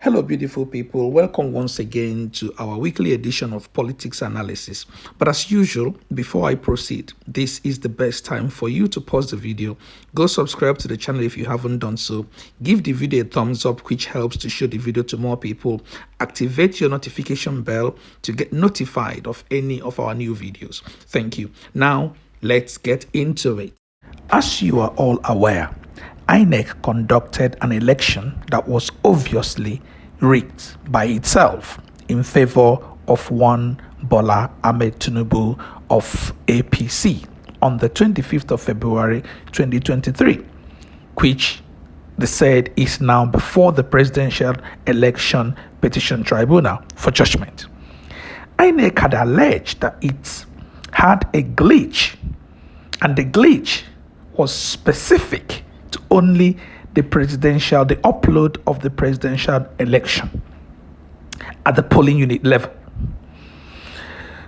Hello, beautiful people. Welcome once again to our weekly edition of Politics Analysis. But as usual, before I proceed, this is the best time for you to pause the video, go subscribe to the channel if you haven't done so, give the video a thumbs up, which helps to show the video to more people, activate your notification bell to get notified of any of our new videos. Thank you. Now, let's get into it. As you are all aware, INEC conducted an election that was obviously rigged by itself in favor of one Bola Ahmed Tinubu of APC on the 25th of February 2023, which they said is now before the Presidential Election Petition Tribunal for judgment. INEC had alleged that it had a glitch, and the glitch was specific to only the upload of the presidential election at the polling unit level.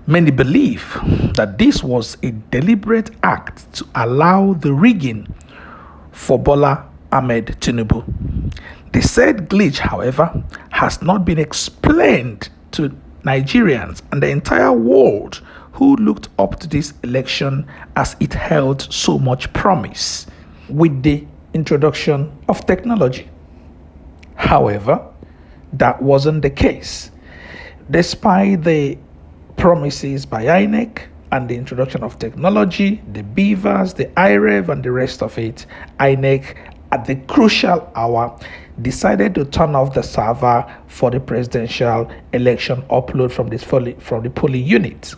Many believe that this was a deliberate act to allow the rigging for Bola Ahmed Tinubu. The said glitch, however, has not been explained to Nigerians and the entire world who looked up to this election as it held so much promise with the introduction of technology. However, that wasn't the case. Despite the promises by INEC and the introduction of technology, the beavers, the IREV, and the rest of it, INEC at the crucial hour decided to turn off the server for the presidential election upload from the polling unit.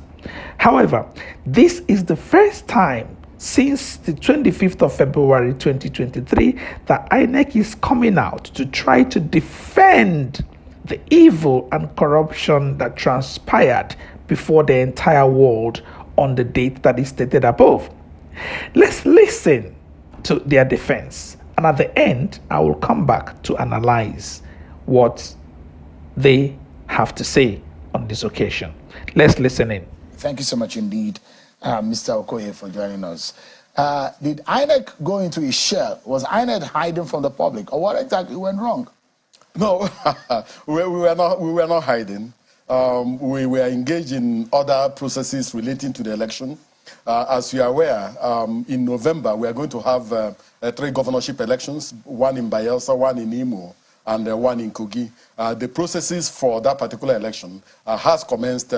However, this is the first time since the 25th of February 2023 that INEC is coming out to try to defend the evil and corruption that transpired before the entire world on the date that is stated above. Let's listen to their defense, and at the end, I will come back to analyze what they have to say on this occasion. Let's listen in. Thank you so much indeed, Mr. Okoye, for joining us. Did INEC go into his shell? Was INEC hiding from the public, or what exactly went wrong? No, we were not hiding. We were engaged in other processes relating to the election. As you are aware, in November, we are going to have 3 governorship elections, one in Bayelsa, one in Imo, and one in Kogi. The processes for that particular election has commenced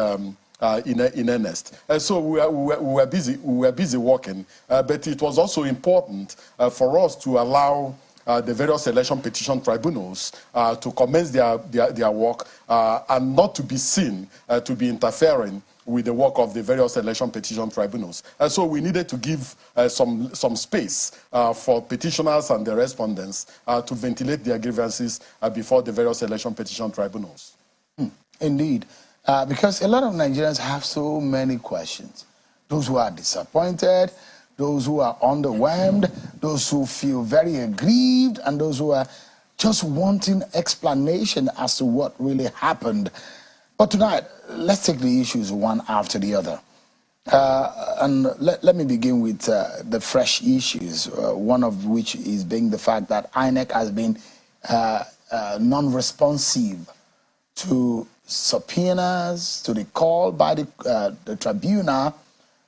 in earnest. So we were busy working, but it was also important for us to allow the various election petition tribunals to commence their work and not to be seen to be interfering with the work of the various election petition tribunals. So we needed to give some space for petitioners and the respondents to ventilate their grievances before the various election petition tribunals. Indeed. Because a lot of Nigerians have so many questions. Those who are disappointed, those who are underwhelmed, those who feel very aggrieved, and those who are just wanting explanation as to what really happened. But tonight, let's take the issues one after the other. And let me begin with the fresh issues, one of which is being the fact that INEC has been non-responsive to subpoenas, to the call by the tribunal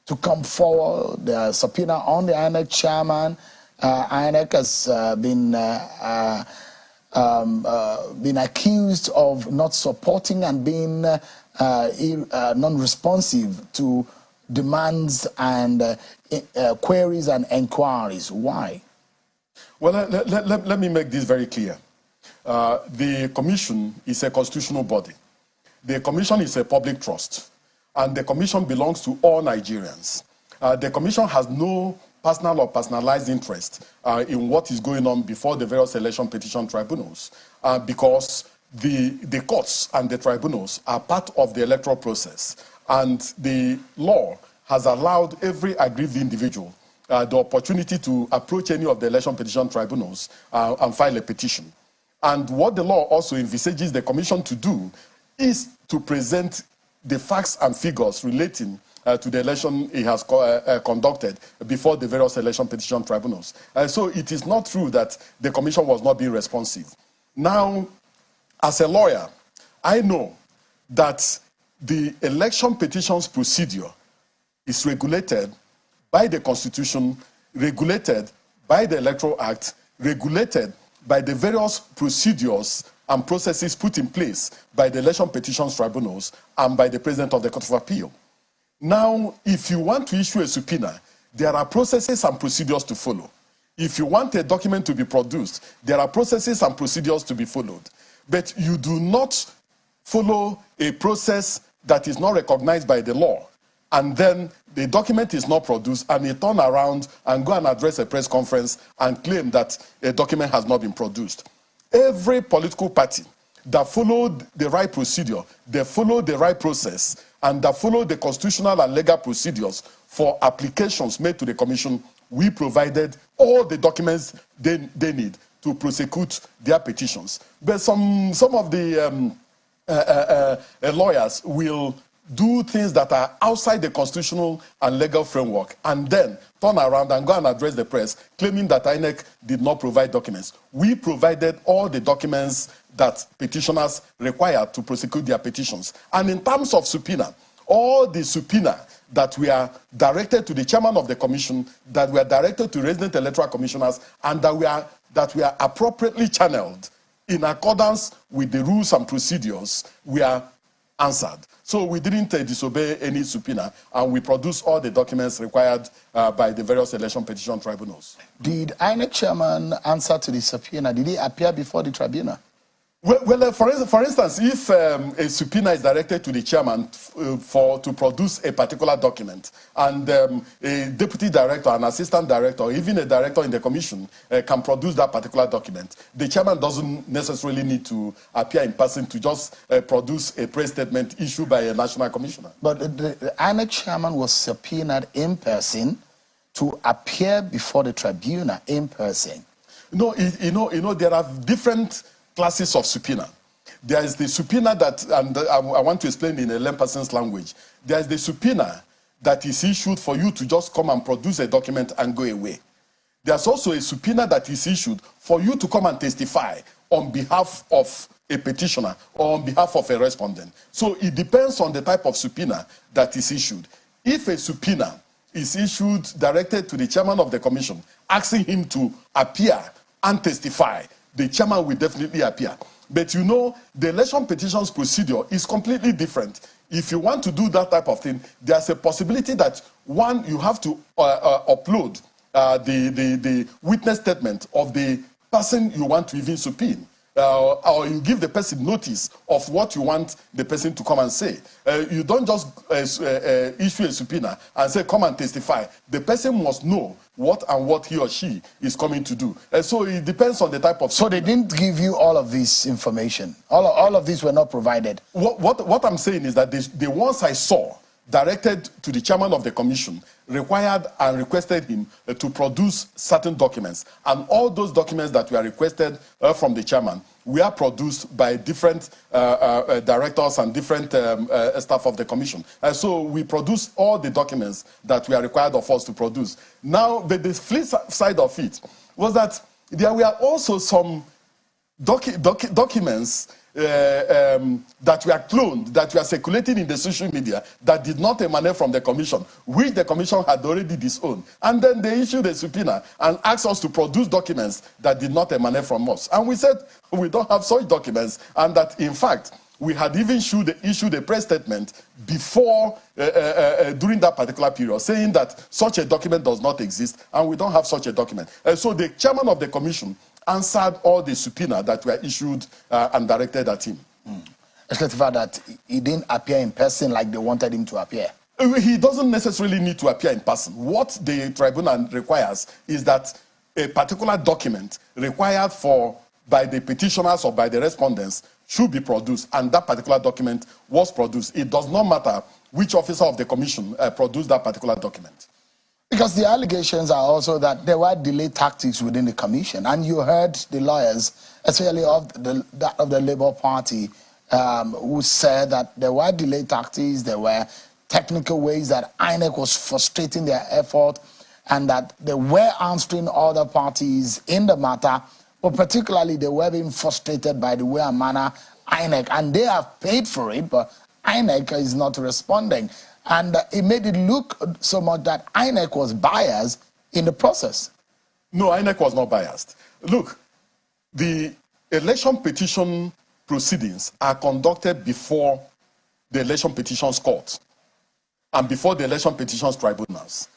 to come forward. The subpoena on the INEC chairman. INEC has been accused of not supporting and being non-responsive to demands and queries and inquiries. Why? Well, let me make this very clear. The commission is a constitutional body. The commission is a public trust, and the commission belongs to all Nigerians. The commission has no personal or personalized interest in what is going on before the various election petition tribunals, because the courts and the tribunals are part of the electoral process, and the law has allowed every aggrieved individual the opportunity to approach any of the election petition tribunals and file a petition. And what the law also envisages the commission to do is to present the facts and figures relating to the election it has conducted before the various election petition tribunals. So it is not true that the commission was not being responsive. Now, As a lawyer, I know that the election petitions procedure is regulated by the Constitution, regulated by the Electoral Act, regulated by the various procedures and processes put in place by the election petitions tribunals and by the President of the Court of Appeal. Now, if you want to issue a subpoena, there are processes and procedures to follow. If you want a document to be produced, there are processes and procedures to be followed. But you do not follow a process that is not recognized by the law, and then the document is not produced, and you turn around and go and address a press conference and claim that a document has not been produced. Every political party that followed the right procedure, they followed the right process, and that followed the constitutional and legal procedures for applications made to the commission, we provided all the documents they need to prosecute their petitions. But some of the lawyers will do things that are outside the constitutional and legal framework and then turn around and go and address the press claiming that INEC did not provide documents. We provided all the documents that petitioners required to prosecute their petitions. And in terms of subpoena, all the subpoena that we are directed to the chairman of the commission, that we are directed to resident electoral commissioners, and that we are appropriately channeled in accordance with the rules and procedures, we are answered. So we didn't disobey any subpoena, and we produced all the documents required by the various election petition tribunals. Did INEC chairman answer to the subpoena? Did he appear before the tribunal? Well, for instance, if a subpoena is directed to the chairman to produce a particular document, and a deputy director, an assistant director, or even a director in the commission can produce that particular document, the chairman doesn't necessarily need to appear in person to just produce a press statement issued by a national commissioner. But the INEC chairman was subpoenaed in person to appear before the tribunal in person. No, you know, there are different classes of subpoena. There is the subpoena that, and I want to explain in a layperson's language, there is the subpoena that is issued for you to just come and produce a document and go away. There's also a subpoena that is issued for you to come and testify on behalf of a petitioner or on behalf of a respondent. So it depends on the type of subpoena that is issued. If a subpoena is issued directed to the chairman of the commission, asking him to appear and testify, the chairman will definitely appear. But you know, the election petitions procedure is completely different. If you want to do that type of thing, there's a possibility that, one, you have to upload the witness statement of the person you want to even subpoena. Or you give the person notice of what you want the person to come and say. You don't just issue a subpoena and say, come and testify. The person must know what he or she is coming to do. So it depends on the type of... So they didn't give you all of this information? All of these were not provided? What I'm saying is that the ones I saw directed to the chairman of the commission required and requested him to produce certain documents. And all those documents that were requested from the chairman were produced by different directors and different staff of the commission. So we produced all the documents that were required of us to produce. Now, the flip side of it was that there were also some documents that were cloned, that were circulating in the social media, that did not emanate from the commission, which the commission had already disowned. And then they issued a subpoena and asked us to produce documents that did not emanate from us. And we said we don't have such documents, and that in fact we had even issued a press statement before, during that particular period, saying that such a document does not exist, and we don't have such a document. So the chairman of the commission answered all the subpoena that were issued and directed at him. Except for that he didn't appear in person like they wanted him to appear. He doesn't necessarily need to appear in person. What the tribunal requires is that a particular document required by the petitioners or by the respondents should be produced, and that particular document was produced. It does not matter which officer of the commission produced that particular document. Because the allegations are also that there were delay tactics within the commission, and you heard the lawyers, especially of the Labour Party, who said that there were delay tactics, there were technical ways that INEC was frustrating their effort, and that they were answering other parties in the matter but particularly they were being frustrated by the way and manner INEC, and they have paid for it, but INEC is not responding. And it made it look so much that INEC was biased in the process. No, INEC was not biased. Look, the election petition proceedings are conducted before the election petitions court and before the election petitions tribunals.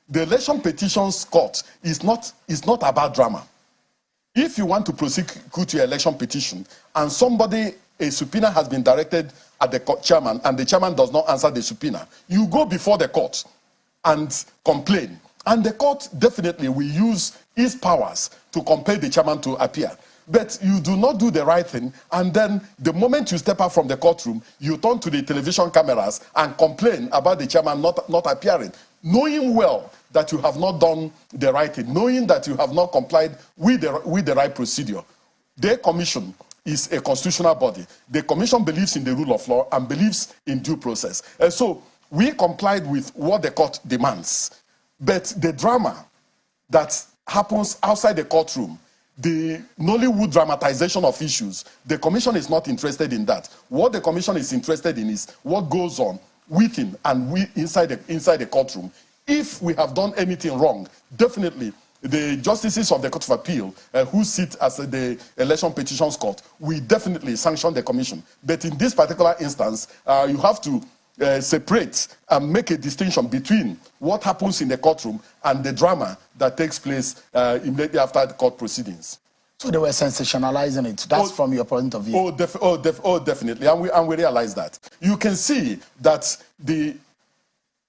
The election petitions court is not about drama. If you want to prosecute your election petition and a subpoena has been directed at the chairman and the chairman does not answer the subpoena, you go before the court and complain. And the court definitely will use its powers to compel the chairman to appear. But you do not do the right thing, and then the moment you step out from the courtroom, you turn to the television cameras and complain about the chairman not appearing, knowing well that you have not done the right thing, knowing that you have not complied with the right procedure. The commission is a constitutional body. The commission believes in the rule of law and believes in due process. And so we complied with what the court demands. But the drama that happens outside the courtroom, the Nollywood dramatization of issues, the commission is not interested in that. What the commission is interested in is what goes on within and inside the courtroom. If we have done anything wrong, definitely the justices of the Court of Appeal who sit as the election petitions court will definitely sanction the commission. But in this particular instance, you have to separate and make a distinction between what happens in the courtroom and the drama that takes place immediately after the court proceedings. So they were sensationalizing it. That's from your point of view. Definitely, and we realize that. You can see that the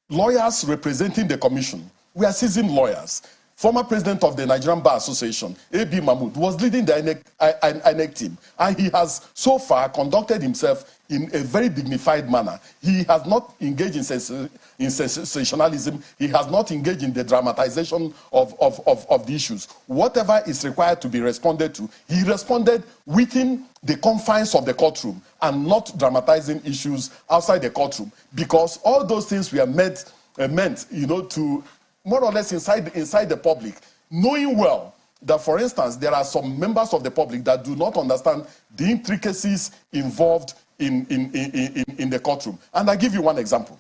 lawyers representing the commission were seasoned lawyers. Former president of the Nigerian Bar Association, A.B. Mahmood, was leading the INEC team, and he has so far conducted himself in a very dignified manner. He has not engaged in sensationalism. He has not engaged in the dramatization of the issues. Whatever is required to be responded to, he responded within the confines of the courtroom and not dramatizing issues outside the courtroom, because all those things were meant, to more or less inside the public, knowing well that, for instance, there are some members of the public that do not understand the intricacies involved in the courtroom. And I give you one example.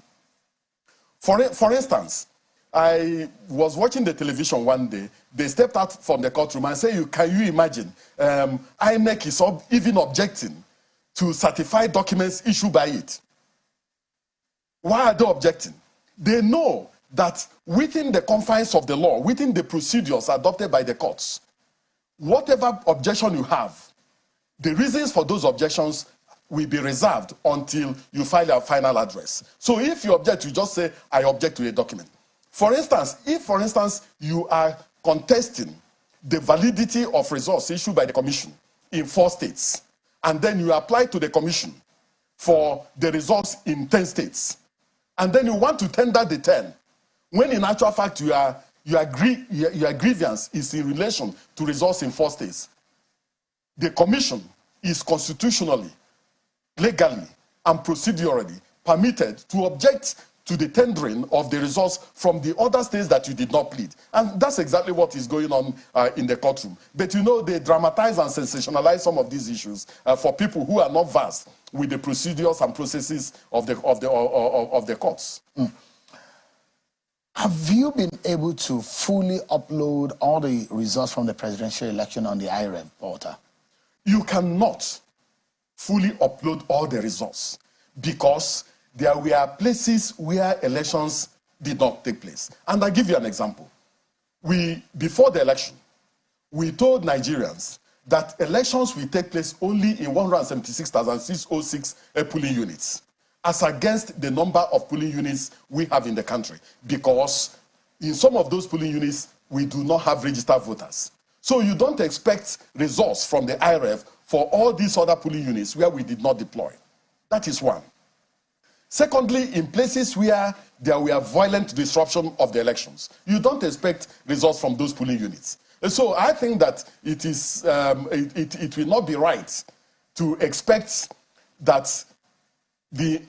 For instance, I was watching the television one day. They stepped out from the courtroom and said, can you imagine, INEC is even objecting to certified documents issued by it. Why are they objecting? They know that within the confines of the law, within the procedures adopted by the courts, whatever objection you have, the reasons for those objections will be reserved until you file a final address. So if you object, you just say, I object to a document. For instance, if, for instance, you are contesting the validity of results issued by the commission in 4 states, and then you apply to the commission for the results in 10 states, and then you want to tender the 10, when in actual fact your grievance is in relation to results in 4 states, the commission is constitutionally, legally, and procedurally permitted to object to the tendering of the results from the other states that you did not plead. And that's exactly what is going on in the courtroom. But they dramatize and sensationalize some of these issues for people who are not versed with the procedures and processes of the courts. Mm. Have you been able to fully upload all the results from the presidential election on the IREV portal? You cannot fully upload all the results because there were places where elections did not take place. And I'll give you an example. Before the election, we told Nigerians that elections will take place only in 176,606 polling units, as against the number of polling units we have in the country, because in some of those polling units, we do not have registered voters. So you don't expect results from the IREV for all these other polling units where we did not deploy. That is one. Secondly, in places where there were violent disruption of the elections, you don't expect results from those polling units. And so I think that it will not be right to expect that the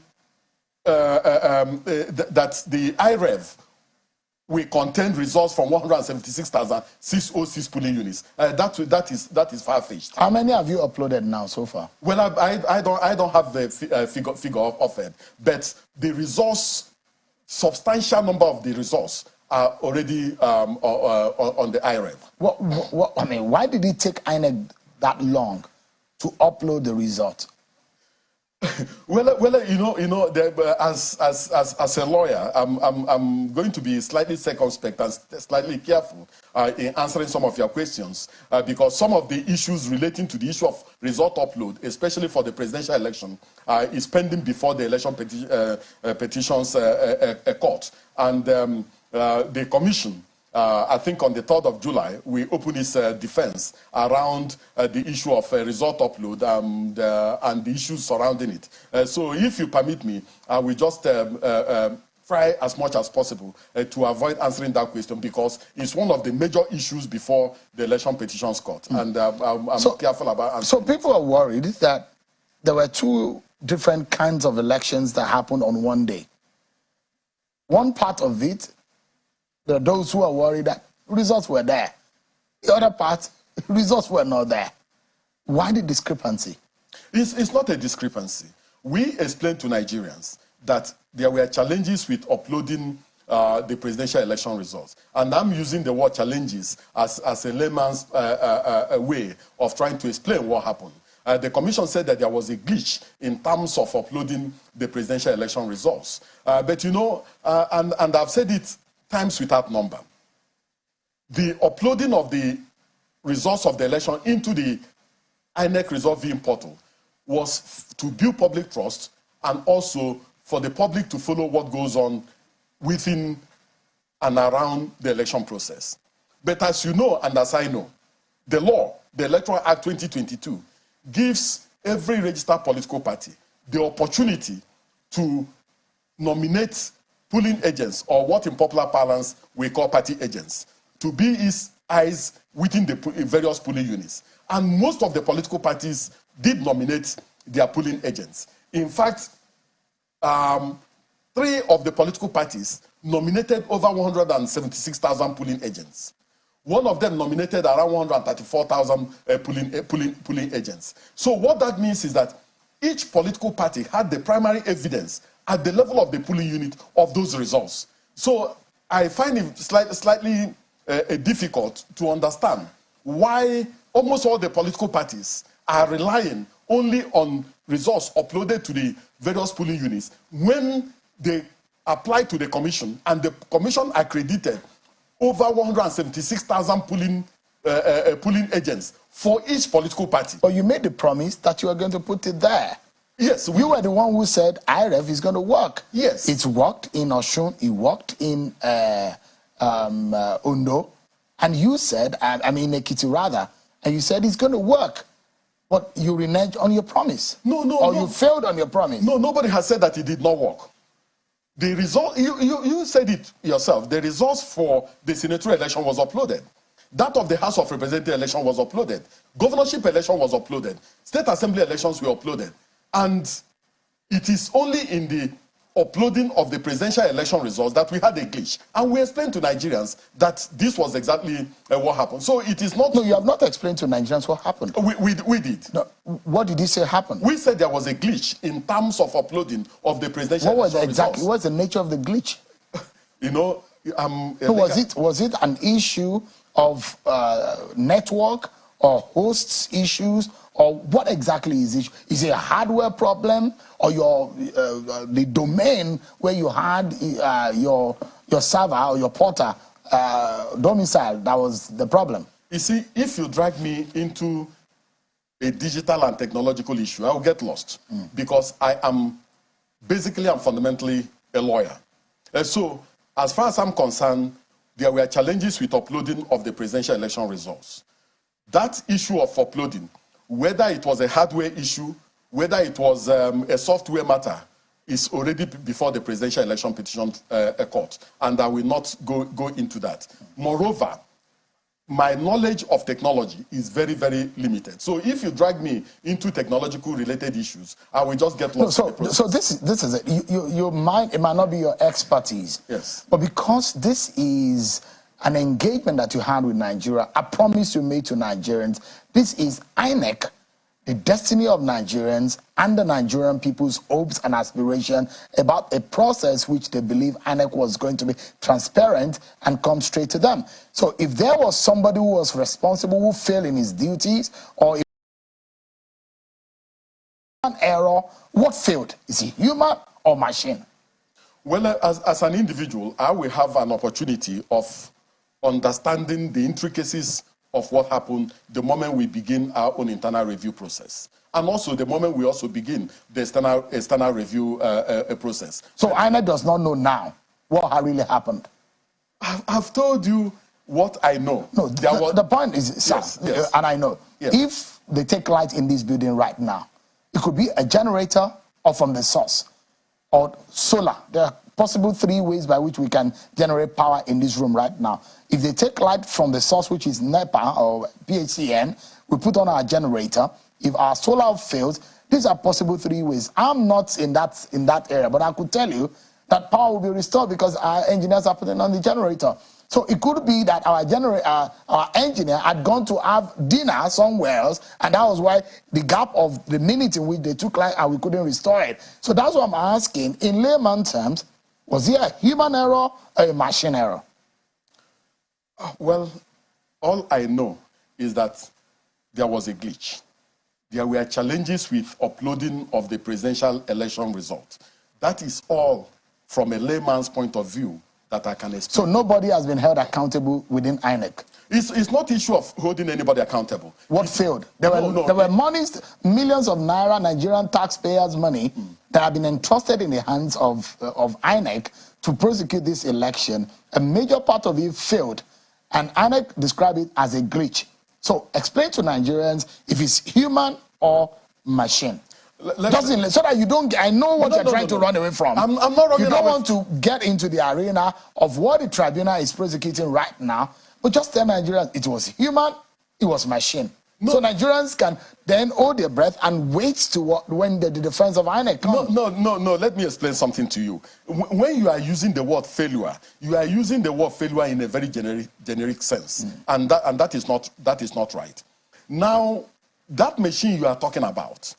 IREV we contained results from 176,606 polling units. That is far-fetched. How many have you uploaded now so far? Well, I don't have the figure of it, but the results, substantial number of the results are already on the IREV. I mean, why did it take INEC that long to upload the result? Well, as a lawyer, I'm going to be slightly circumspect and slightly careful in answering some of your questions because some of the issues relating to the issue of result upload, especially for the presidential election, is pending before the election petitions court, and the commission. I think on the 3rd of July, we opened this defense around the issue of result upload and the issues surrounding it. So if you permit me, I will just try as much as possible to avoid answering that question because it's one of the major issues before the election petitions court. And I'm careful about answering. So people are worried that there were two different kinds of elections that happened on one day. One part of it, there are those who are worried that results were there. The other part, results were not there. Why the discrepancy? It's not a discrepancy. We explained to Nigerians that there were challenges with uploading the presidential election results. And I'm using the word challenges as a layman's way of trying to explain what happened. The commission said that there was a glitch in terms of uploading the presidential election results. But and I've said it times without number. The uploading of the results of the election into the INEC result viewing portal was to build public trust and also for the public to follow what goes on within and around the election process. But as you know, and as I know, the law, the Electoral Act 2022, gives every registered political party the opportunity to nominate polling agents, or what in popular parlance we call party agents, to be his eyes within the various polling units. And most of the political parties did nominate their polling agents. In fact, 3 of the political parties nominated over 176,000 polling agents. One of them nominated around 134,000 polling agents. So what that means is that each political party had the primary evidence at the level of the polling unit of those results. So I find it slightly difficult to understand why almost all the political parties are relying only on results uploaded to the various polling units when they apply to the commission and the commission accredited over 176,000 polling agents for each political party. But you made the promise that you are going to put it there. Yes. You were the one who said IREV is going to work. Yes. It's worked in Osun, it worked in Ondo, and you said, Ekiti rather, and you said it's going to work. But you reneged on your promise. No. You failed on your promise. No, nobody has said that it did not work. The result, you said it yourself, the results for the senatorial election was uploaded. That of the House of Representatives election was uploaded. Governorship election was uploaded. State Assembly elections were uploaded. And it is only in the uploading of the presidential election results that we had a glitch. And we explained to Nigerians that this was exactly what happened. So it is not... No, you have not explained to Nigerians what happened. We did. No, what did you say happened? We said there was a glitch in terms of uploading of the presidential election results. What's the nature of the glitch? Was it an issue of network or hosts issues, or what exactly is it? Is it a hardware problem, or the domain where you had your server or your porter domicile that was the problem? You see, if you drag me into a digital and technological issue, I will get lost because I am basically and fundamentally a lawyer. So as far as I'm concerned, there were challenges with uploading of the presidential election results. That issue of uploading, whether it was a hardware issue, whether it was a software matter, is already before the presidential election petition court, and I will not go into that. Moreover, my knowledge of technology is very, very limited. So if you drag me into technological related issues, I will just get lost in the process. So this is it. Your mind, it might not be your expertise. Yes. But because this is an engagement that you had with Nigeria, a promise you made to Nigerians, this is INEC, the destiny of Nigerians and the Nigerian people's hopes and aspirations about a process which they believe INEC was going to be transparent and come straight to them. So if there was somebody who was responsible, who failed in his duties, or if an error, what failed? Is he human or machine? Well, as an individual, I will have an opportunity of understanding the intricacies of what happened the moment we begin our own internal review process. And also the moment we also begin the external review process. So INEC does not know now what really happened? I've told you what I know. No, the point is, sir, yes. And I know, yes. If they take light in this building right now, it could be a generator or from the source, or solar. There are possible 3 ways by which we can generate power in this room right now. If they take light from the source, which is NEPA or PHCN, we put on our generator. If our solar fails, these are possible 3 ways. I'm not in that area, but I could tell you that power will be restored because our engineers are putting on the generator. So it could be that our engineer had gone to have dinner somewhere else, and that was why the gap of the minute in which they took light and we couldn't restore it. So that's what I'm asking. In layman terms, was it a human error or a machine error? Well, all I know is that there was a glitch. There were challenges with uploading of the presidential election result. That is all from a layman's point of view that I can explain. So nobody has been held accountable within INEC? It's not issue of holding anybody accountable. What failed? There were monies, millions of naira, Nigerian taxpayers' money that have been entrusted in the hands of INEC to prosecute this election. A major part of it failed, and INEC described it as a glitch. So explain to Nigerians if it's human or machine. So that you don't, I know what you're trying to run away from. I'm not running away. You don't want to get into the arena of what the tribunal is prosecuting right now, but just tell Nigerians it was human, it was machine. No. So Nigerians can then hold their breath and wait to when the defense of INEC comes. No. Let me explain something to you. When you are using the word failure, you are using the word failure in a very generic sense, and that is not right. Now, that machine you are talking about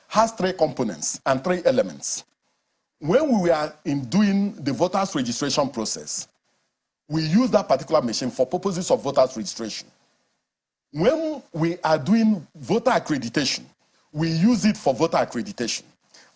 has 3 components and 3 elements. When we were doing the voters registration process, we use that particular machine for purposes of voters registration. When we are doing voter accreditation, we use it for voter accreditation.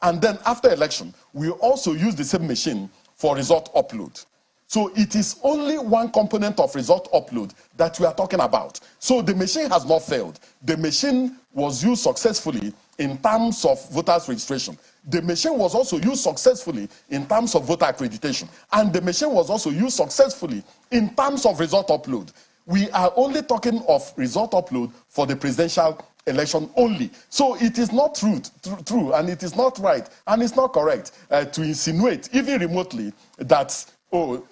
And then after election, we also use the same machine for result upload. So it is only one component of result upload that we are talking about. So the machine has not failed. The machine was used successfully in terms of voters registration. The machine was also used successfully in terms of voter accreditation. And the machine was also used successfully in terms of result upload. We are only talking of result upload for the presidential election only. So it is not true, and it is not right, and it's not correct to insinuate, even remotely, that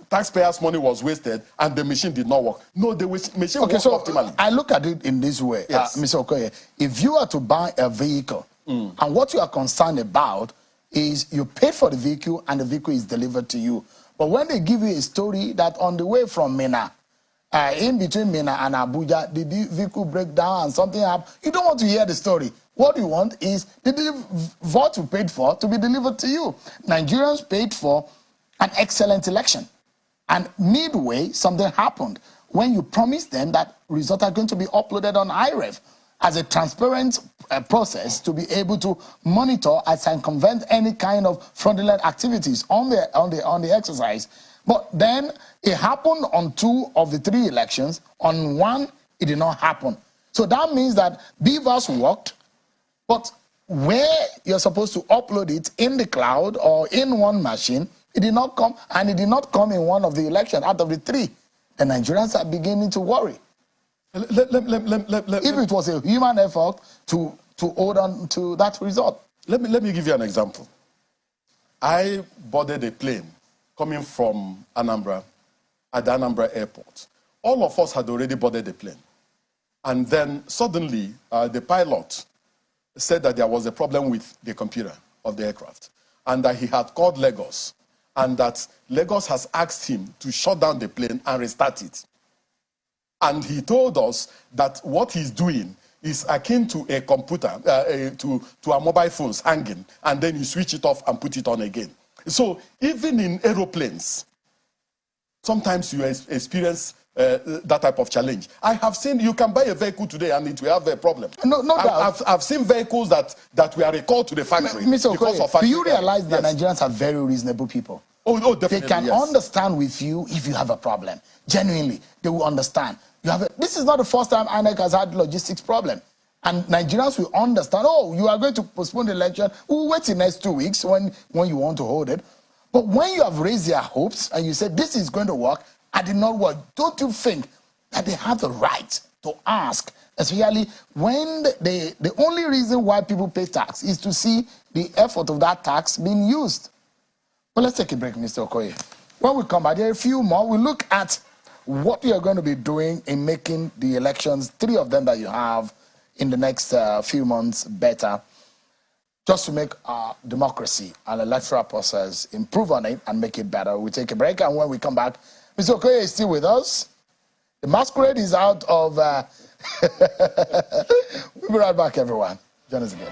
taxpayers' money was wasted and the machine did not work. No, the machine worked optimally. I look at it in this way, yes. Mr. Okoye. If you are to buy a vehicle, and what you are concerned about is you paid for the vehicle and the vehicle is delivered to you. But when they give you a story that on the way from Mina, in between Mina and Abuja, the vehicle break down and something happened, you don't want to hear the story. What you want is what you paid for to be delivered to you. Nigerians paid for an excellent election. And midway, something happened when you promised them that results are going to be uploaded on IREF as a transparent process to be able to monitor and circumvent any kind of fraudulent activities on the exercise. But then it happened on 2 of the 3 elections. On 1, it did not happen. So that means that Beavers worked, but where you're supposed to upload it in the cloud or in one machine, it did not come, and it did not come in 1 of the elections out of the 3. The Nigerians are beginning to worry. If it was a human effort to hold on to that result. Let me give you an example. I boarded a plane coming from Anambra at the Anambra airport. all of us had already boarded the plane. And then suddenly, the pilot said that there was a problem with the computer of the aircraft, and that he had called Lagos, and that Lagos has asked him to shut down the plane and restart it. And he told us that what he's doing is akin to a computer, to our mobile phones hanging, and then you switch it off and put it on again. So even in aeroplanes, sometimes you experience that type of challenge. I have seen, you can buy a vehicle today and it will have a problem. No doubt. I've seen vehicles that were recalled to the factory. Mr. because of Okoye, do you factory realize error? that Yes. Nigerians are very reasonable people? Oh, definitely, They can yes. understand with you if you have a problem. Genuinely, they will understand. This is not the first time INEC has had logistics problem. And Nigerians will understand, oh, you are going to postpone the election. We'll wait the next 2 weeks when you want to hold it. But when you have raised their hopes and you say, this is going to work, and did not work, don't you think that they have the right to ask, especially when the only reason why people pay tax is to see the effort of that tax being used? But let's take a break, Mr. Okoye. When we come back, there are a few more. We look at what you are going to be doing in making the elections, 3 of them that you have in the next few months, better, just to make our democracy and electoral process improve on it and make it better. We take a break, and when we come back, Mr. Okoye is still with us. The masquerade is out of... We'll be right back, everyone. Join us again.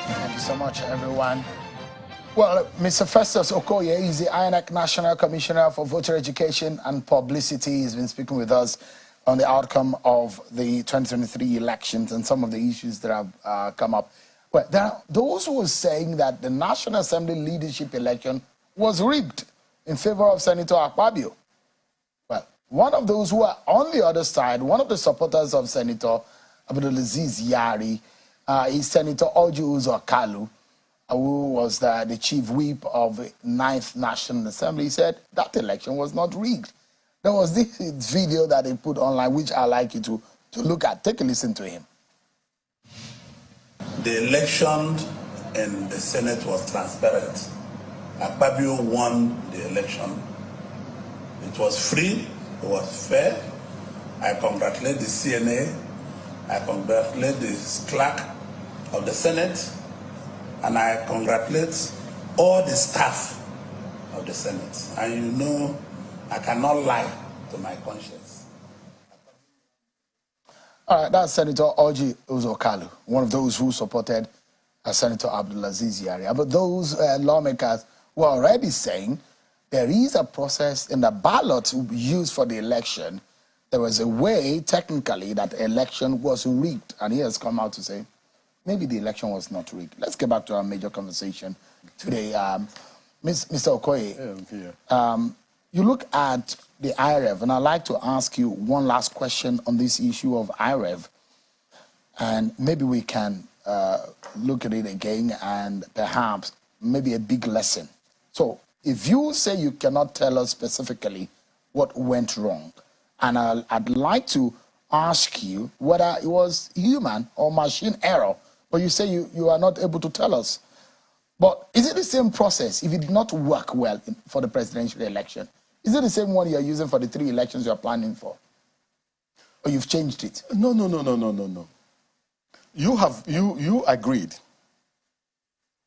Thank you so much, everyone. Well, Mr. Festus Okoye is the INEC National Commissioner for Voter Education and Publicity. He's been speaking with us on the outcome of the 2023 elections and some of the issues that have come up. Well, there are those who are saying that the National Assembly leadership election was rigged in favor of Senator Akpabio. Well, one of those who are on the other side, one of the supporters of Senator Abdulaziz Yari, is Senator Orji Uzor Kalu, who was the chief whip of the 9th National Assembly. He said that election was not rigged. There was this video that they put online, which I'd like you to look at. Take a listen to him. The election in the Senate was transparent. Akpabio won the election. It was free, it was fair. I congratulate the CNA, I congratulate the clerk of the Senate, and I congratulate all the staff of the Senate. And you know, I cannot lie to my conscience. All right, that's Senator Orji Uzor Kalu, one of those who supported Senator Abdulaziz Yari. But those lawmakers were already saying there is a process in the ballot used for the election. There was a way, technically, that the election was rigged. And he has come out to say, maybe the election was not rigged. Let's get back to our major conversation today. Mr. Okoye, you look at the IREV, and I'd like to ask you one last question on this issue of IREV. And maybe we can look at it again and perhaps maybe a big lesson. So if you say you cannot tell us specifically what went wrong, and I'd like to ask you whether it was human or machine error, but you say you are not able to tell us. But is it the same process if it did not work well for the presidential election? Is it the same one you're using for the 3 elections you're planning for? Or you've changed it? No. You agreed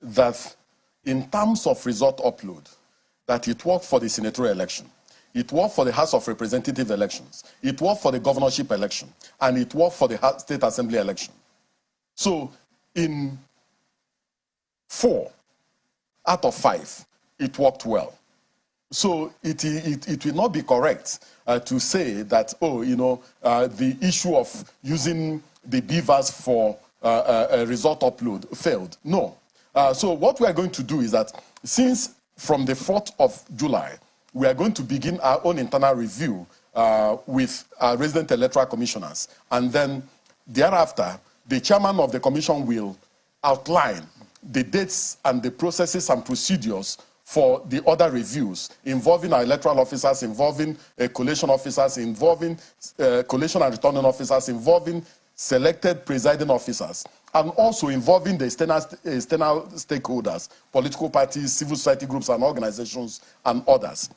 that in terms of result upload, that it worked for the senatorial election, it worked for the House of Representative elections, it worked for the governorship election, and it worked for the State Assembly election. So in 4 out of 5, it worked well. So it will not be correct to say that, the issue of using the beavers for a result upload failed. No. So what we are going to do is that since from the 4th of July, we are going to begin our own internal review with our resident electoral commissioners. And then thereafter, the chairman of the commission will outline the dates and the processes and procedures for the other reviews involving our electoral officers, involving collation officers, involving collation and returning officers, involving selected presiding officers, and also involving the external stakeholders, political parties, civil society groups and organizations, and others.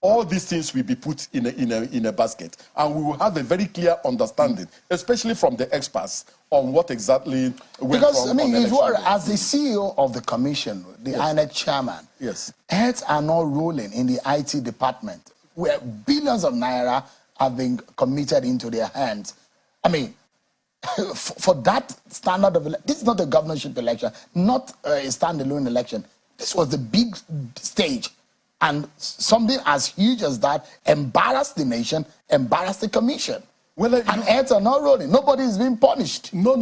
All these things will be put in a basket, and we will have a very clear understanding, especially from the experts, on what exactly went because, wrong. I mean, as the CEO of the commission, the INEC chairman, heads are not rolling in the IT department, where billions of naira have been committed into their hands. I mean, for that standard of this is not a governorship election, not a standalone election. This was the big stage. And something as huge as that embarrassed the nation, embarrassed the commission. Well, and heads are not rolling. Nobody is being punished. No.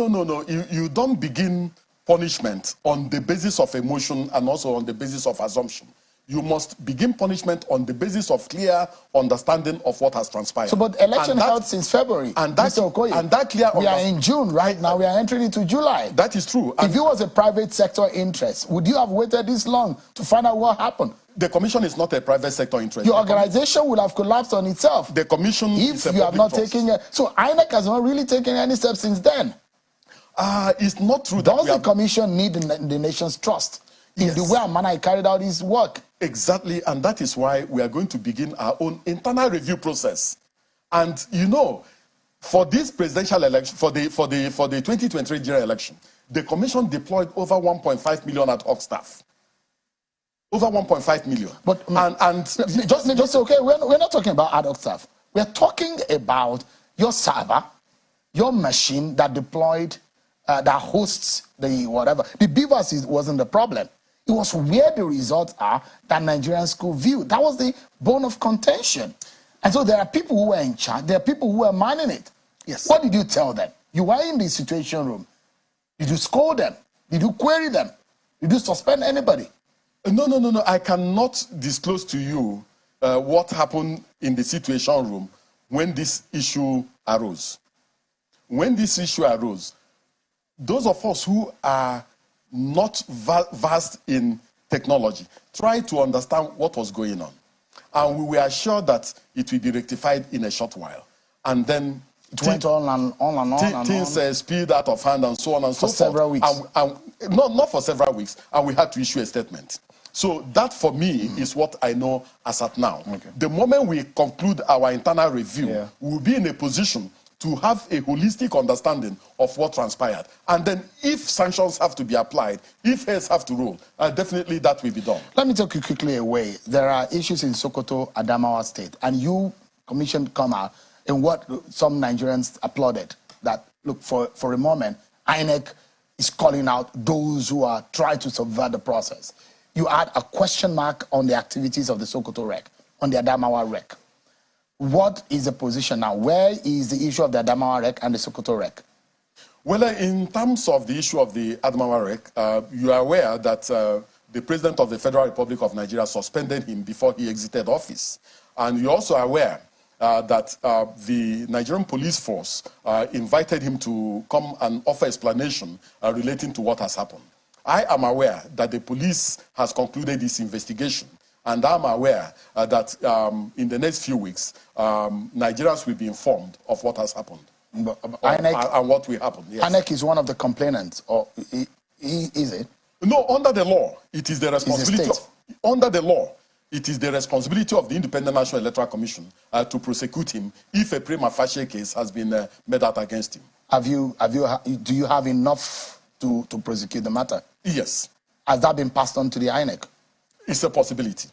You don't begin punishment on the basis of emotion and also on the basis of assumption. You must begin punishment on the basis of clear understanding of what has transpired. So, but election held since February. And that, Mr. Okoye, and that clear we are in June right now. We are entering into July. That is true. If it was a private sector interest, would you have waited this long to find out what happened? The commission is not a private sector interest. Your organization would have collapsed on itself. The commission if you have not taken it. So INEC has not really taken any steps since then. It's not true. Does the commission need the nation's trust in the way and manner it carried out its work? Exactly, and that is why we are going to begin our own internal review process. And you know, for this presidential election, for the 2023 general election, the commission deployed over 1.5 million ad hoc staff. Over 1.5 million. But just okay, we're not talking about ad hoc staff. We're talking about your server, your machine that deployed, that hosts the whatever. The beavers wasn't the problem. It was where the results are that Nigerian school view. That was the bone of contention. And so there are people who were in charge. There are people who were manning it. Yes. What did you tell them? You were in the situation room. Did you scold them? Did you query them? Did you suspend anybody? No. I cannot disclose to you what happened in the situation room when this issue arose. When this issue arose, those of us who are not vast in technology tried to understand what was going on. And we were sure that it will be rectified in a short while. And then it went on and on. Things spilled out of hand and so on and so forth. For several weeks. Not for several weeks. And we had to issue a statement. So that, for me, is what I know as at now. Okay. The moment we conclude our internal review, we will be in a position to have a holistic understanding of what transpired. And then if sanctions have to be applied, if heads have to roll, definitely that will be done. Let me take you quickly away. There are issues in Sokoto, Adamawa State, and you commissioned come out in what some Nigerians applauded, that, look, for a moment, INEC is calling out those who are trying to subvert the process. You add a question mark on the activities of the Sokoto REC, on the Adamawa REC. What is the position now? Where is the issue of the Adamawa REC and the Sokoto REC? Well, in terms of the issue of the Adamawa REC, you are aware that the President of the Federal Republic of Nigeria suspended him before he exited office. And you're also aware that the Nigerian police force invited him to come and offer explanation relating to what has happened. I am aware that the police has concluded its investigation. And I'm aware that in the next few weeks, Nigerians will be informed of what has happened and what will happen. Yes. INEC is one of the complainants, or is it? No, under the law, it is the responsibility under the law, it is the responsibility of the Independent National Electoral Commission to prosecute him if a prima facie case has been made out against him. Do you have enough to prosecute the matter? Yes. Has that been passed on to the INEC? It's a possibility.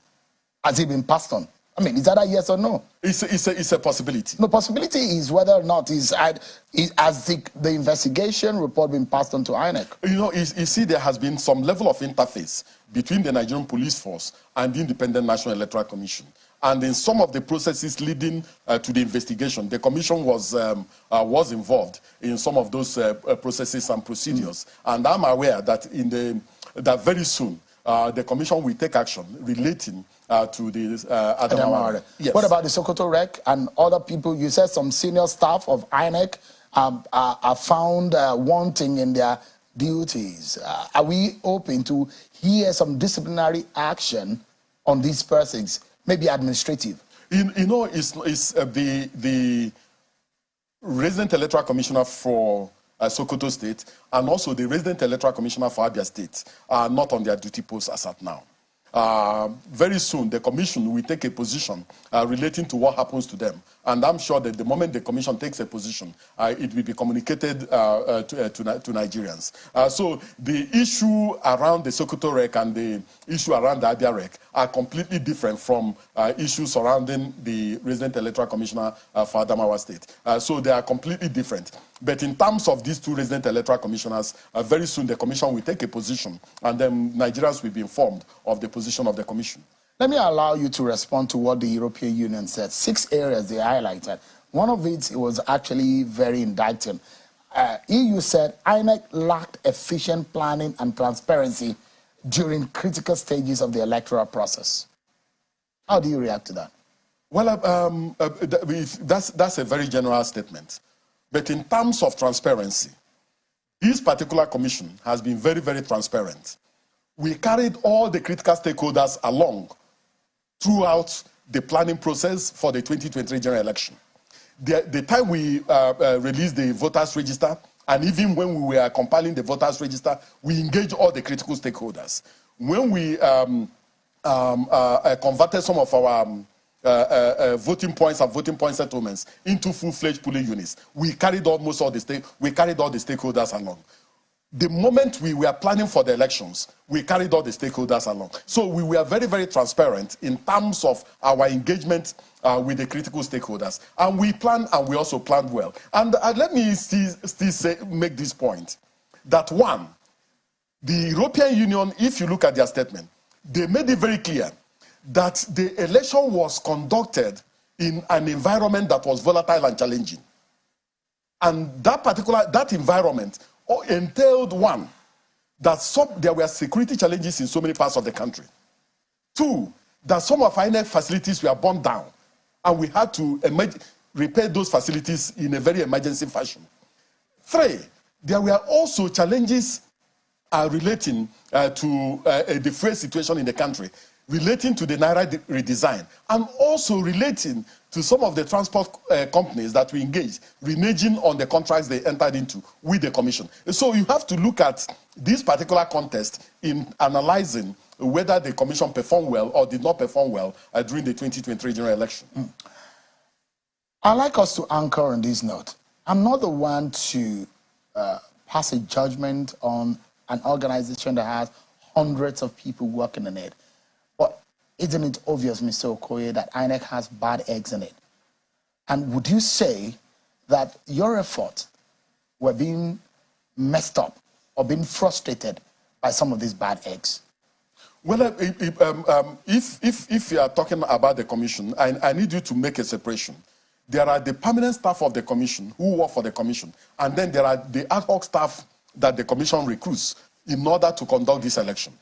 Has it been passed on? I mean, is that a yes or no? It's a possibility. The possibility is whether or not has the investigation report been passed on to INEC? You see, there has been some level of interface between the Nigerian police force and the Independent National Electoral Commission. And in some of the processes leading to the investigation, the commission was involved in some of those processes and procedures. And I'm aware that that very soon, the commission will take action relating to the Adamawa. Yes. What about the Sokoto REC and other people? You said some senior staff of INEC are found wanting in their duties. Are we open to hear some disciplinary action on these persons, maybe administrative? It's the resident electoral commissioner for Sokoto State and also the resident electoral commissioner for Abia State are not on their duty posts as at now. Very soon, the commission will take a position relating to what happens to them. And I'm sure that the moment the commission takes a position, it will be communicated to Nigerians. So the issue around the Sokoto REC and the issue around the Abia REC are completely different from issues surrounding the resident electoral commissioner for Adamawa State. So they are completely different. But in terms of these two resident electoral commissioners, very soon the commission will take a position and then Nigerians will be informed of the position of the commission. Let me allow you to respond to what the European Union said. 6 areas they highlighted. One of it was actually very indicting. EU said INEC lacked efficient planning and transparency during critical stages of the electoral process. How do you react to that? Well, that's a very general statement. But in terms of transparency, this particular commission has been very, very transparent. We carried all the critical stakeholders along throughout the planning process for the 2023 general election. The time we released the voters register, and even when we were compiling the voters register, we engaged all the critical stakeholders. When we converted some of our voting points and voting point settlements into full-fledged polling units, we carried almost all the stakeholders along. The moment we were planning for the elections, we carried all the stakeholders along. So we were very, very transparent in terms of our engagement with the critical stakeholders. And we planned, and we also planned well. And let me make this point, that one, the European Union, if you look at their statement, they made it very clear that the election was conducted in an environment that was volatile and challenging. And that environment entailed, one, that there were security challenges in so many parts of the country. Two, that some of our INEC facilities were burned down, and we had to repair those facilities in a very emergency fashion. Three, there were also challenges relating to the freight situation in the country, relating to the Naira redesign, and also relating to some of the transport companies that we engaged, reneging on the contracts they entered into with the commission. So you have to look at this particular contest in analyzing whether the commission performed well or did not perform well during the 2023 general election. I'd like us to anchor on this note. I'm not the one to pass a judgment on an organization that has hundreds of people working in it. But isn't it obvious, Mr. Okoye, that INEC has bad eggs in it? And would you say that your efforts were being messed up or being frustrated by some of these bad eggs? Well, if you are talking about the commission, I need you to make a separation. There are the permanent staff of the commission who work for the commission, and then there are the ad hoc staff that the commission recruits in order to conduct this election.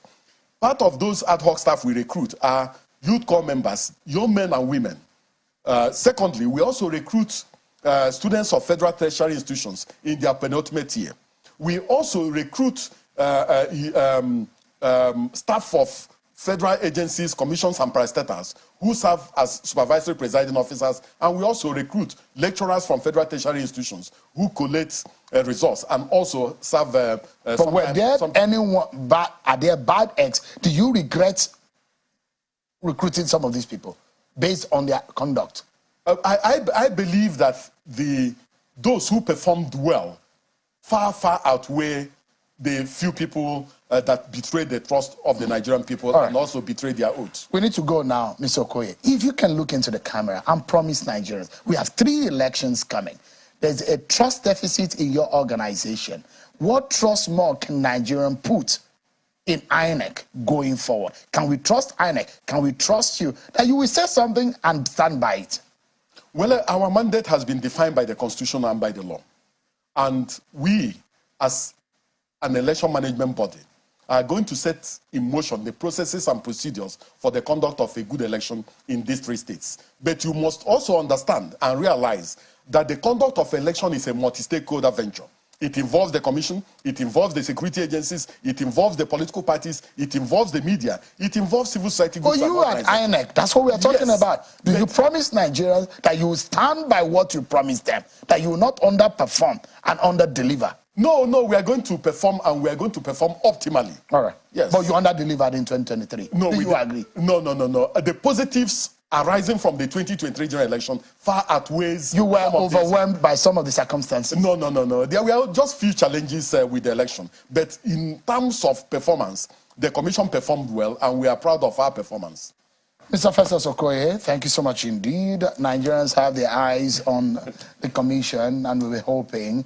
Part of those ad hoc staff we recruit are youth corps members, young men and women. Secondly, we also recruit students of federal tertiary institutions in their penultimate year. We also recruit staff of federal agencies, commissions, and parastatals who serve as supervisory presiding officers, and we also recruit lecturers from federal tertiary institutions who collate results and also serve. But were there anyone bad? Are there bad eggs? Do you regret recruiting some of these people based on their conduct? I believe that those who performed well far outweigh the few people that betrayed the trust of the Nigerian people and also betrayed their oaths. We need to go now, Mr. Okoye. If you can look into the camera and promise Nigerians, we have 3 elections coming. There's a trust deficit in your organization. What trust more can Nigerians put in INEC going forward? Can we trust INEC? Can we trust you that you will say something and stand by it? Well, our mandate has been defined by the Constitution and by the law. And we, as an election management body, are going to set in motion the processes and procedures for the conduct of a good election in these 3 states. But you must also understand and realize that the conduct of election is a multi-stakeholder venture. It involves the commission, it involves the security agencies, it involves the political parties, it involves the media, it involves civil society Oh, groups. you at INEC, that's what we are talking Yes. about. Do you promise Nigerians that you will stand by what you promised them, that you will not underperform and underdeliver? No, we are going to perform, and we are going to perform optimally. All right. Yes. But you underdelivered in 2023. No, Do we you agree? No. The positives arising from the 2023 general election far outweighs. You were some of these. overwhelmed by some of the circumstances. No. There were just few challenges with the election. But in terms of performance, the commission performed well, and we are proud of our performance. Mr. Festus Okoye, thank you so much indeed. Nigerians have their eyes on the commission, and we were hoping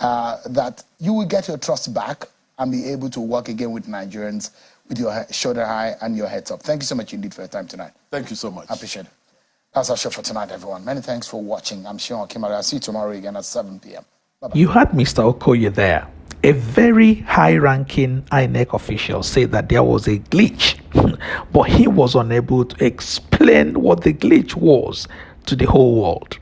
that you will get your trust back and be able to work again with Nigerians with your shoulder high and your heads up. Thank you so much indeed for your time tonight. Thank you so much. I appreciate it. That's our show for tonight, everyone. Many thanks for watching. I'm Sean Kimari. I'll see you tomorrow again at 7 p.m. Bye-bye. You had Mr. Okoye there. A very high-ranking INEC official said that there was a glitch, but he was unable to explain what the glitch was to the whole world.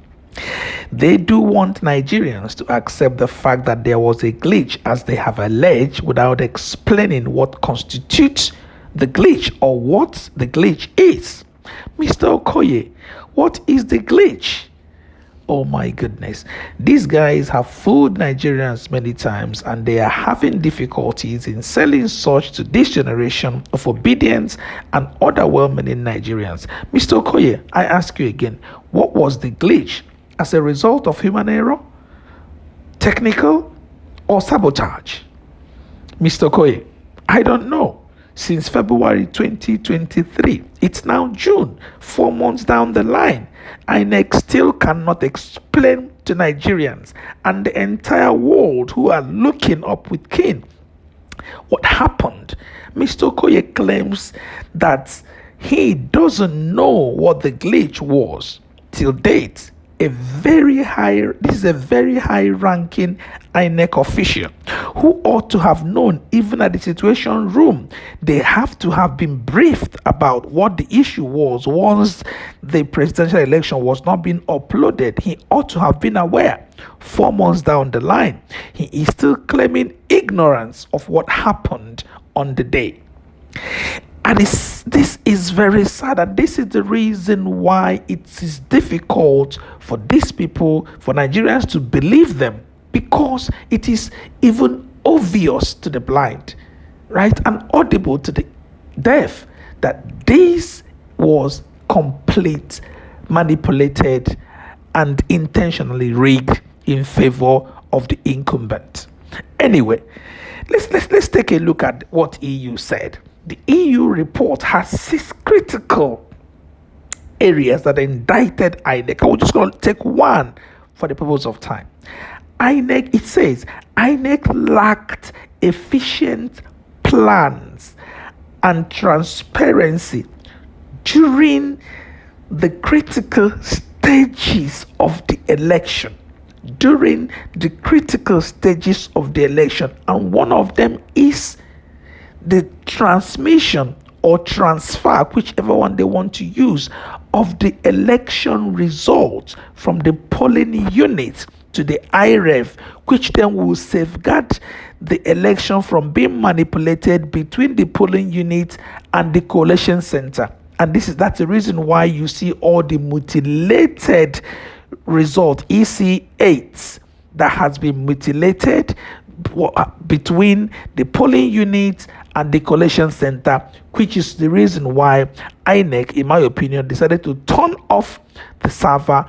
They do want Nigerians to accept the fact that there was a glitch, as they have alleged, without explaining what constitutes the glitch or what the glitch is. Mr. Okoye, what is the glitch? Oh my goodness. These guys have fooled Nigerians many times, and they are having difficulties in selling such to this generation of obedient and other well-meaning Nigerians. Mr. Okoye, I ask you again, what was the glitch? As a result of human error, technical, or sabotage? Mr. Okoye, I don't know. Since February 2023, it's now June, 4 months down the line, INEC still cannot explain to Nigerians and the entire world who are looking up with keen what happened. Mr. Okoye claims that he doesn't know what the glitch was till date. This is a very high-ranking INEC official who ought to have known, even at the Situation Room. They have to have been briefed about what the issue was once the presidential election was not being uploaded. He ought to have been aware. 4 months down the line, he is still claiming ignorance of what happened on the day. And this is very sad, and this is the reason why it is difficult for these people, for Nigerians to believe them, because it is even obvious to the blind, right, and audible to the deaf that this was complete, manipulated, and intentionally rigged in favor of the incumbent. Anyway, let's take a look at what EU said. The EU report has 6 critical areas that indicted INEC. I'm just going to take one for the purpose of time. INEC, it says, INEC lacked efficient plans and transparency during the critical stages of the election. During the critical stages of the election, and one of them is the transmission or transfer, whichever one they want to use, of the election results from the polling unit to the IREF, which then will safeguard the election from being manipulated between the polling unit and the collation center. And that's the reason why you see all the mutilated result, EC8, that has been mutilated between the polling unit and the collation center, which is the reason why INEC, in my opinion, decided to turn off the server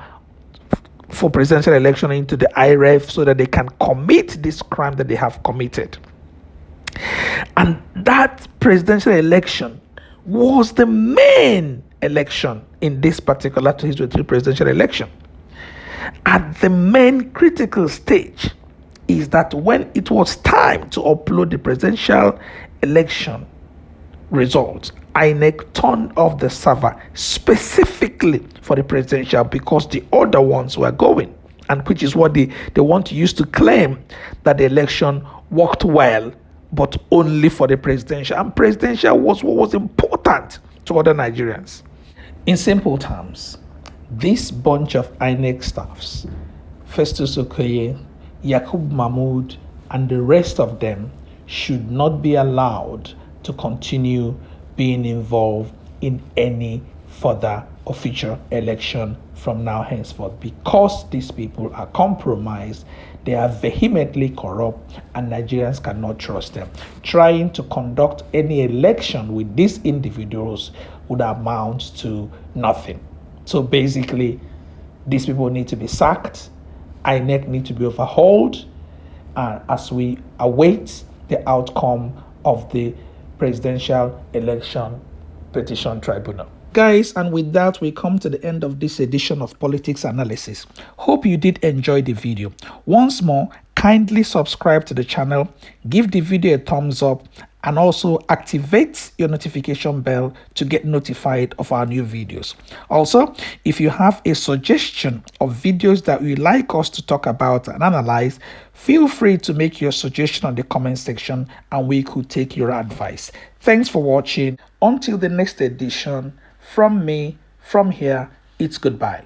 for presidential election into the IREF so that they can commit this crime that they have committed. And that presidential election was the main election in this particular 2023 presidential election. At the main critical stage is that when it was time to upload the presidential election results, INEC turned off the server specifically for the presidential, because the other ones were going, and which is what they want to use to claim that the election worked well, but only for the presidential. And presidential was what was important to other Nigerians. In simple terms, this bunch of INEC staffs, Festus Okoye, Yakub Mahmoud and the rest of them should not be allowed to continue being involved in any further official election from now henceforth, because these people are compromised, they are vehemently corrupt, and Nigerians cannot trust them. Trying to conduct any election with these individuals would amount to nothing. So basically, these people need to be sacked. INEC need to be overhauled, as we await the outcome of the presidential election petition tribunal. Guys, and with that, we come to the end of this edition of Politics Analysis. Hope you did enjoy the video. Once more, kindly subscribe to the channel, give the video a thumbs up, and also activate your notification bell to get notified of our new videos. Also, if you have a suggestion of videos that you'd like us to talk about and analyze, feel free to make your suggestion on the comment section and we could take your advice. Thanks for watching. Until the next edition, from me, from here, it's goodbye.